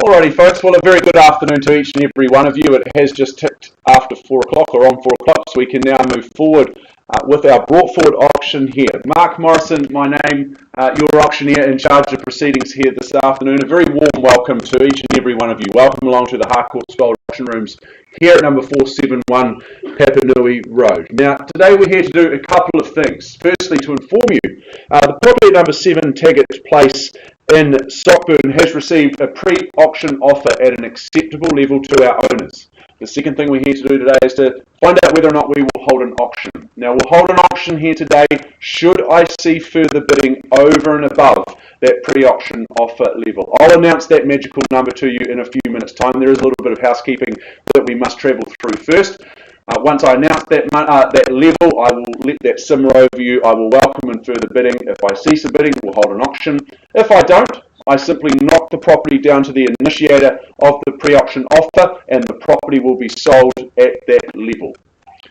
Alrighty folks, well a very good afternoon to each and every one of you. It has just ticked after 4 o'clock or on 4 o'clock, so we can now move forward with our brought forward auction here. Mark Morrison, my name, your auctioneer in charge of proceedings here this afternoon. A very warm welcome to each and every one of you. Welcome along to the Harcourts Gold Auction Rooms here at number 471 Papanui Road. Now today we're here to do a couple of things. Firstly, to inform you, the property number 7 Taggart Place in Stockburn has received a pre-auction offer at an acceptable level to our owners. The second thing we're here to do today is to find out whether or not we will hold an auction. Now we'll hold an auction here today should I see further bidding over and above that pre-auction offer level. I'll announce that magical number to you in a few minutes time. There is a little bit of housekeeping that we must travel through first. Once I announce that level, I will let that simmer over you. I will welcome in further bidding. If I cease a bidding, we'll hold an auction. If I don't, I simply knock the property down to the initiator of the pre-auction offer and the property will be sold at that level.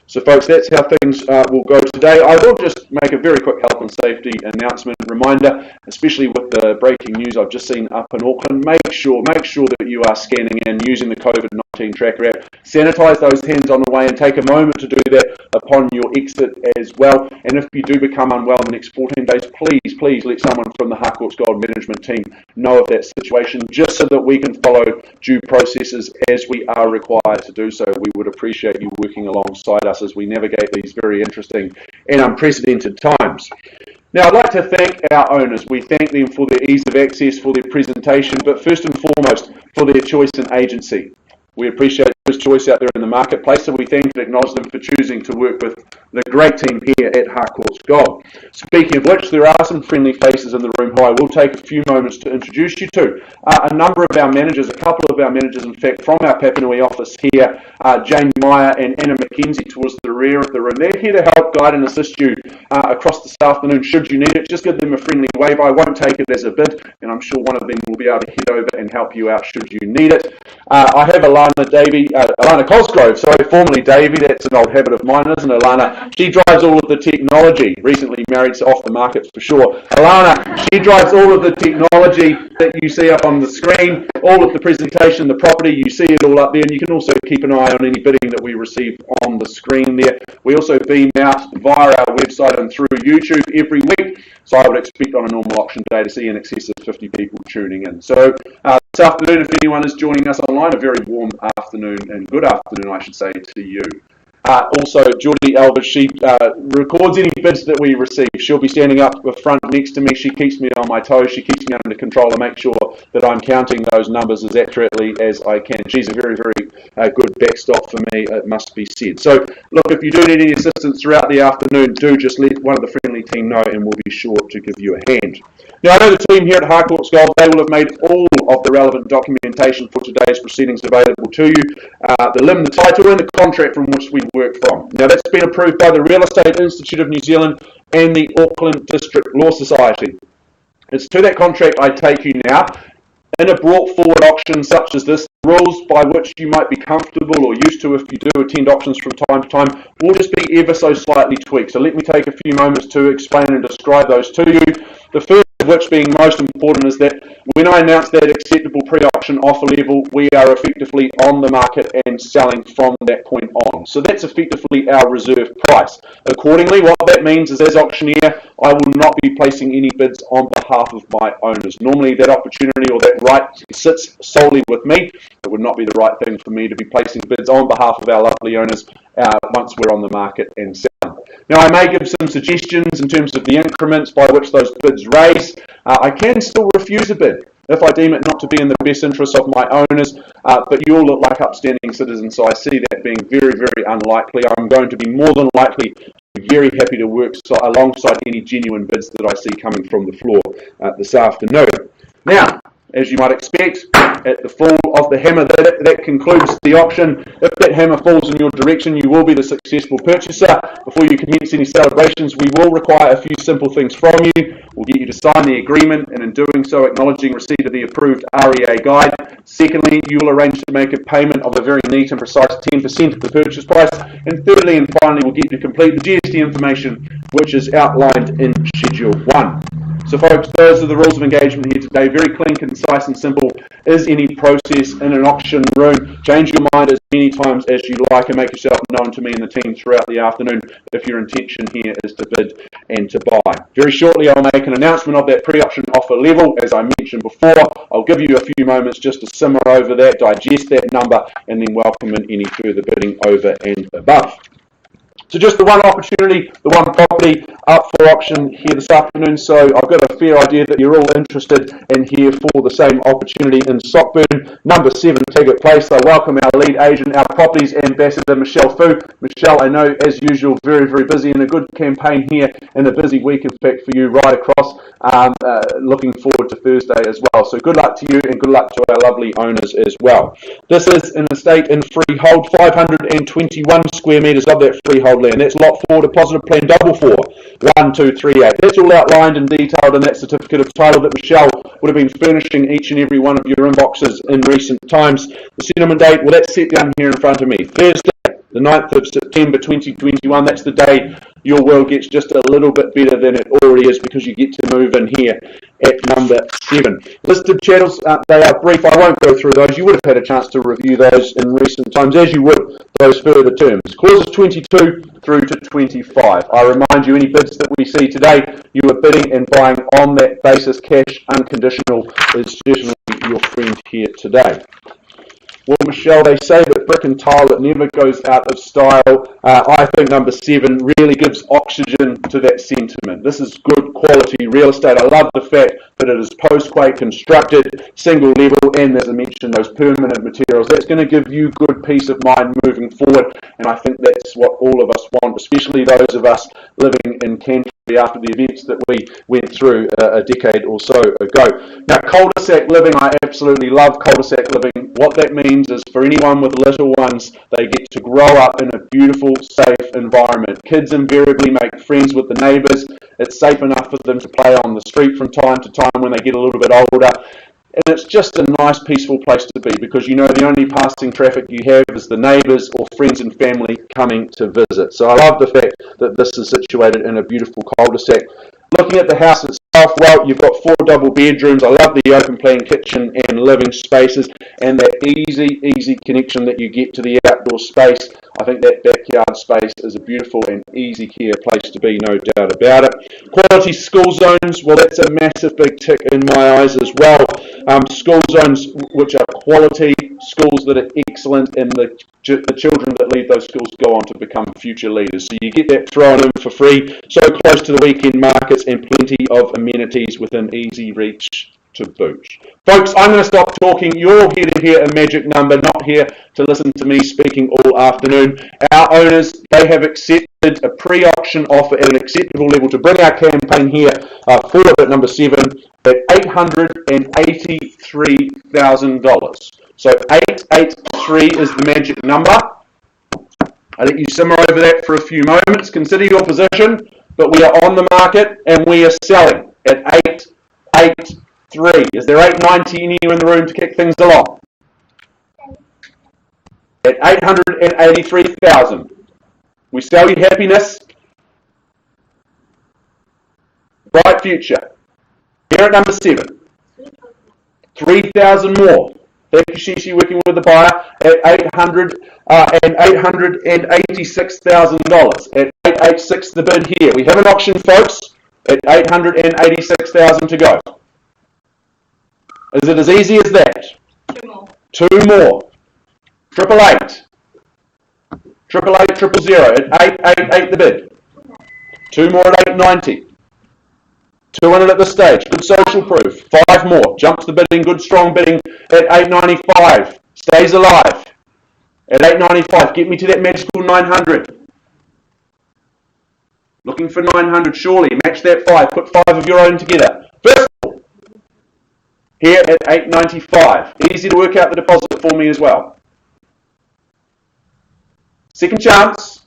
So folks, that's how things will go today. I will just make a very quick health and safety announcement reminder, especially with the breaking news I've just seen up in Auckland. Make sure that you are scanning in using the COVID-19 tracker app. Sanitize those hands on the way and take a moment to do that upon your exit as well. And if you do become unwell in the next 14 days, please let someone from the Harcourts Gold management team know of that situation, just so that we can follow due processes as we are required to do so. We would appreciate you working alongside us as we navigate these very interesting and unprecedented times. Now, I'd like to thank our owners. We thank them for their ease of access, for their presentation, but first and foremost, for their choice and agency. We appreciate this choice out there in the marketplace, so we thank and acknowledge them for choosing to work with the great team here at Harcourts Gold. Speaking of which, there are some friendly faces in the room who I will take a few moments to introduce you to. A number of our managers, a couple of our managers, in fact, from our Papanui office here, Jane Meyer and Anna McKenzie towards the rear of the room. They're here to help guide and assist you across this afternoon should you need it. Just give them a friendly wave. I won't take it as a bid, and I'm sure one of them will be able to head over and help you out should you need it. I have Alana Cosgrove, formerly Davey. That's an old habit of mine, isn't it, Alana? She drives all of the technology, recently married, so off the market for sure. Alana, she drives all of the technology that you see up on the screen, all of the presentation, the property, you see it all up there, and you can also keep an eye on any bidding that we receive on the screen there. We also beam out via our website and through YouTube every week, so I would expect on a normal auction day to see in excess of 50 people tuning in. So this afternoon, if anyone is joining us online, a very warm afternoon and good afternoon, I should say, to you. Also, Geordie Elvis, she records any bids that we receive. She'll be standing up front next to me. She keeps me on my toes. She keeps me under control to make sure that I'm counting those numbers as accurately as I can. She's a very, very good backstop for me, it must be said. So, look, if you do need any assistance throughout the afternoon, do just let one of the friendly team know and we'll be sure to give you a hand. Now, I know the team here at Harcourts Gold, they will have made all of the relevant documentation for today's proceedings available to you. The limb, the title, and the contract from which we work from. Now, that's been approved by the Real Estate Institute of New Zealand and the Auckland District Law Society. It's to that contract I take you now. In a brought forward auction such as this, rules by which you might be comfortable or used to if you do attend auctions from time to time will just be ever so slightly tweaked. So let me take a few moments to explain and describe those to you. The first of which being most important is that when I announce that acceptable pre-auction offer level, we are effectively on the market and selling from that point on. So that's effectively our reserve price. Accordingly, what that means is as auctioneer, I will not be placing any bids on behalf of my owners. Normally that opportunity or that right sits solely with me. It would not be the right thing for me to be placing bids on behalf of our lovely owners once we're on the market and selling. Now, I may give some suggestions in terms of the increments by which those bids raise. I can still refuse a bid if I deem it not to be in the best interest of my owners, but you all look like upstanding citizens, so I see that being very, very unlikely. I'm going to be more than likely to be very happy to work alongside any genuine bids that I see coming from the floor this afternoon. Now, as you might expect, at the fall of the hammer, that concludes the auction. If that hammer falls in your direction, you will be the successful purchaser. Before you commence any celebrations, we will require a few simple things from you. We'll get you to sign the agreement, and in doing so, acknowledging receipt of the approved REA guide. Secondly, you will arrange to make a payment of a very neat and precise 10% of the purchase price. And thirdly and finally, we'll get you to complete the GST information, which is outlined in Schedule 1. So folks, those are the rules of engagement here today. Very clean, concise and simple. Is any process in an auction room. Change your mind as many times as you like and make yourself known to me and the team throughout the afternoon if your intention here is to bid and to buy. Very shortly I'll make an announcement of that pre-auction offer level. As I mentioned before, I'll give you a few moments just to simmer over that, digest that number, and then welcome in any further bidding over and above. So just the one opportunity, the one property up for auction here this afternoon. So I've got a fair idea that you're all interested in here for the same opportunity in Stockburn. Number 7, Taggart Place. I welcome our lead agent, our properties ambassador, Michelle Fu. Michelle, I know as usual, very, very busy and a good campaign here and a busy week in fact for you right across. Looking forward to Thursday as well. So good luck to you and good luck to our lovely owners as well. This is an estate in freehold, 521 square metres of that freehold land. That's lot 4, deposit of plan double 4, 1238. That's all outlined and detailed in that certificate of title that Michelle would have been furnishing each and every one of your inboxes in recent times. The settlement date, well, that's set down here in front of me. Thursday, the 9th of September 2021. That's the day your world gets just a little bit better than it already is because you get to move in here at number 7. Listed chattels, they are brief. I won't go through those. You would have had a chance to review those in recent times, as you would those further terms. Clauses 22 through to 25. I remind you, any bids that we see today, you are bidding and buying on that basis. Cash unconditional is certainly your friend here today. Well, Michelle, they say that brick and tile, it never goes out of style. I think number 7 really gives oxygen to that sentiment. This is good quality real estate. I love the fact that it is post-quake constructed, single level, and as I mentioned, those permanent materials. That's going to give you good peace of mind moving forward, and I think that's what all of us want, especially those of us living in Canterbury after the events that we went through a decade or so ago. Now, cul-de-sac living, I absolutely love cul-de-sac living. What that means is for anyone with little ones, they get to grow up in a beautiful, safe environment. Kids invariably make friends with the neighbours. It's safe enough for them to play on the street from time to time when they get a little bit older. And it's just a nice, peaceful place to be because you know the only passing traffic you have is the neighbours or friends and family coming to visit. So I love the fact that this is situated in a beautiful cul-de-sac. Looking at the house itself, well, you've got 4 double bedrooms. I love the open plan kitchen and living spaces and that easy connection that you get to the outdoor space. I think that backyard space is a beautiful and easy care place to be, no doubt about it. Quality school zones, well, that's a massive big tick in my eyes as well. School zones which are quality, schools that are excellent, and the children that leave those schools go on to become future leaders. So you get that thrown in for free, so close to the weekend markets and plenty of amenities within easy reach to boot. Folks, I'm going to stop talking. You're all here to hear a magic number, not here to listen to me speaking all afternoon. Our owners, they have accepted a pre-auction offer at an acceptable level to bring our campaign here forward at number 7 at $883,000. So 883 is the magic number. I let you simmer over that for a few moments. Consider your position, but we are on the market and we are selling at 883. Is there 890 anywhere in the room to kick things along? At 883,000. We sell you happiness, bright future. Here at number 7, 3,000 more. Thank you, Shishi, working with the buyer at $886,000. At 886 the bid here. We have an auction, folks, at 886,000 to go. Is it as easy as that? 2 more. 2 more. 888. 888 000 at 888 the bid. 2 more at 890. 200 at this stage. Good social proof. 5 more. Jumps the bidding. Good strong bidding at 895. Stays alive at 895. Get me to that magical 900. Looking for 900 surely. Match that 5. Put 5 of your own together. First here at 895. Easy to work out the deposit for me as well. Second chance.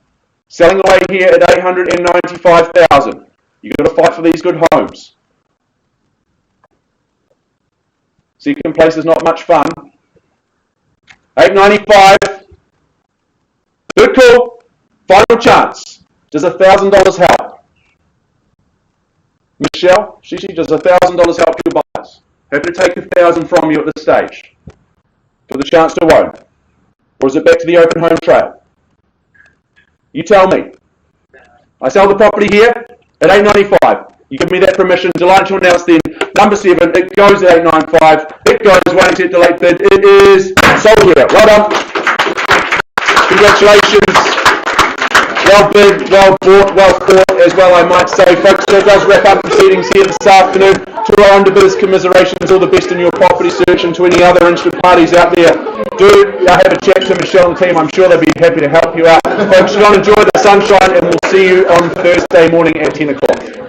Selling away here at 895,000. You've got to fight for these good homes. Second place is not much fun. 895. Good call. Final chance. Does $1,000 help? Michelle, Shishi, does $1,000 help your buyers? Happy to take $1,000 from you at this stage for the chance to own. Or is it back to the open home trail? You tell me. I sell the property here at $895. You give me that permission. Delighted to announce then, number 7, it goes at $895. It goes, won't accept delayed bid. It is sold here. Well done. Congratulations. Well bid, well bought, well thought as well, I might say. Folks, so it does wrap up proceedings here this afternoon. To our underbidders, commiserations, all the best in your property search, and to any other interested parties out there, do have a chat to Michelle and the team. I'm sure they'll be happy to help you out. Folks, go and enjoy the sunshine, and we'll see you on Thursday morning at 10 o'clock.